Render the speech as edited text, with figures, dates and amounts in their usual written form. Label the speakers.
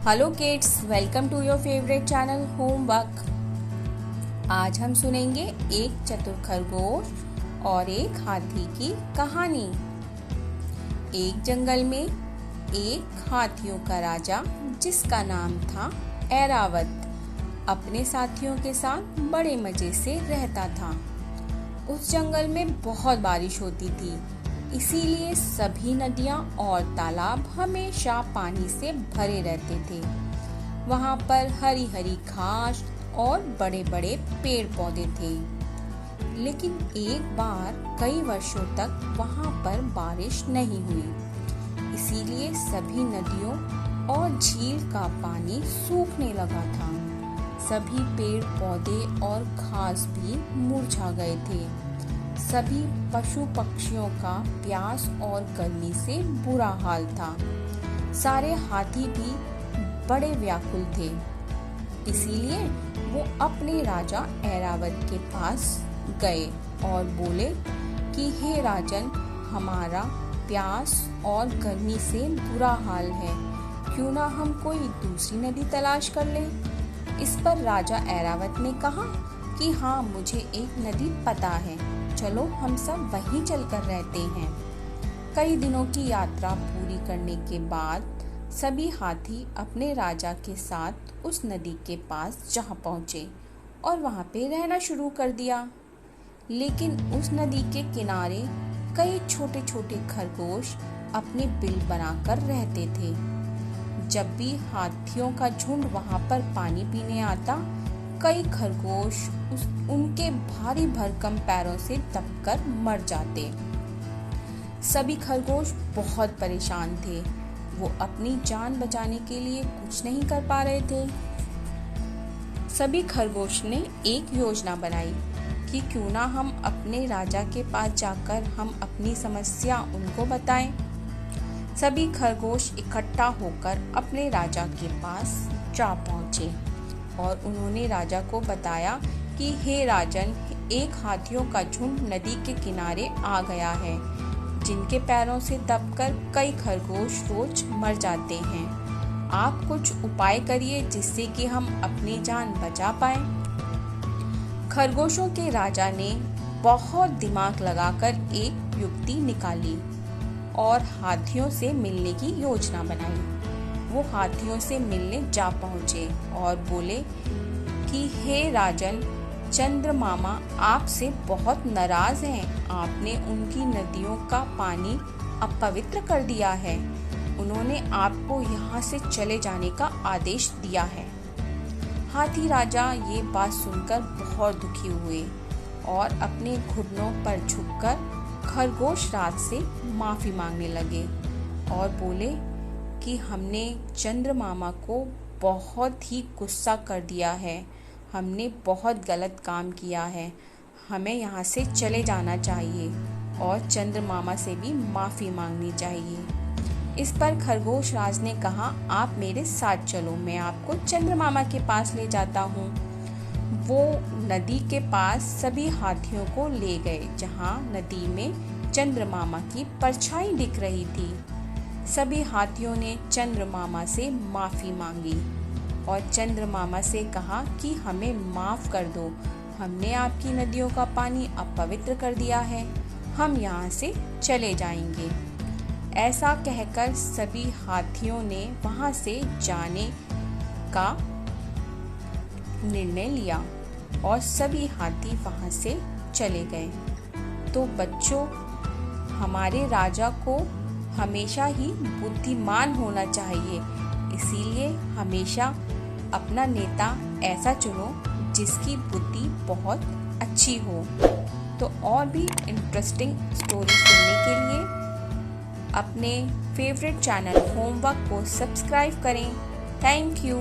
Speaker 1: Hello kids, welcome to your favourite channel homework. आज हम सुनेंगे एक चतुर खरगोश और एक हाथी की कहानी। एक जंगल में एक हाथियों का राजा जिसका नाम था ऐरावत अपने साथियों के साथ बड़े मजे से रहता था। उस जंगल में बहुत बारिश होती थी, इसीलिए सभी नदियाँ और तालाब हमेशा पानी से भरे रहते थे। वहाँ पर हरी हरी घास और बड़े बड़े पेड़ पौधे थे। लेकिन एक बार कई वर्षों तक वहाँ पर बारिश नहीं हुई, इसीलिए सभी नदियों और झील का पानी सूखने लगा था। सभी पेड़ पौधे और घास भी मुरझा गए थे। सभी पशु पक्षियों का प्यास और गर्मी से बुरा हाल था। सारे हाथी भी बड़े व्याकुल थे, इसीलिए वो अपने राजा ऐरावत के पास गए और बोले कि हे राजन, हमारा प्यास और गर्मी से बुरा हाल है, क्यों ना हम कोई दूसरी नदी तलाश कर लें। इस पर राजा ऐरावत ने कहा कि हाँ, मुझे एक नदी पता है, चलो हम सब वहीं चलकर रहते हैं। कई दिनों की यात्रा पूरी करने के बाद सभी हाथी अपने राजा के साथ उस नदी के पास जा पहुंचे और वहां पे रहना शुरू कर दिया। लेकिन उस नदी के किनारे कई छोटे छोटे खरगोश अपने बिल बनाकर रहते थे। जब भी हाथियों का झुंड वहां पर पानी पीने आता, कई खरगोश उनके भारी भरकम पैरों से दबकर मर जाते। सभी खरगोश बहुत परेशान थे। वो अपनी जान बचाने के लिए कुछ नहीं कर पा रहे थे। सभी खरगोश ने एक योजना बनाई कि क्यों ना हम अपने राजा के पास जाकर हम अपनी समस्या उनको बताएं। सभी खरगोश इकट्ठा होकर अपने राजा के पास जा पहुंचे और उन्होंने राजा को बताया कि हे राजन, एक हाथियों का झुंड नदी के किनारे आ गया है, जिनके पैरों से दबकर कई खरगोश रोज मर जाते हैं। आप कुछ उपाय करिए जिससे कि हम अपनी जान बचा पाए। खरगोशों के राजा ने बहुत दिमाग लगाकर एक युक्ति निकाली और हाथियों से मिलने की योजना बनाई। वो हाथियों से मिलने जा पहुंचे और बोले कि हे राजन, चंद्रमामा आपसे बहुत नाराज हैं। आपने उनकी नदियों का पानी अपवित्र कर दिया है। उन्होंने आपको यहाँ से चले जाने का आदेश दिया है। हाथी राजा ये बात सुनकर बहुत दुखी हुए और अपने घुटनों पर झुककर खरगोश राज से माफी मांगने लगे और बोले कि हमने चंद्रमामा को बहुत ही गुस्सा कर दिया है। हमने बहुत गलत काम किया है। हमें यहाँ से चले जाना चाहिए और चंद्रमामा से भी माफ़ी मांगनी चाहिए। इस पर खरगोश राज ने कहा, आप मेरे साथ चलो, मैं आपको चंद्रमामा के पास ले जाता हूँ। वो नदी के पास सभी हाथियों को ले गए, जहाँ नदी में चंद्रमामा की परछाई दिख रही थी। सभी हाथियों ने चंद्रमामा से माफ़ी मांगी और चंद्रमामा से कहा कि हमें माफ़ कर दो, हमने आपकी नदियों का पानी अपवित्र कर दिया है, हम यहाँ से चले जाएंगे। ऐसा कहकर सभी हाथियों ने वहाँ से जाने का निर्णय लिया और सभी हाथी वहाँ से चले गए। तो बच्चों, हमारे राजा को हमेशा ही बुद्धिमान होना चाहिए, इसीलिए हमेशा अपना नेता ऐसा चुनो जिसकी बुद्धि बहुत अच्छी हो। तो और भी इंटरेस्टिंग स्टोरी सुनने के लिए अपने फेवरेट चैनल होमवर्क को सब्सक्राइब करें। Thank you.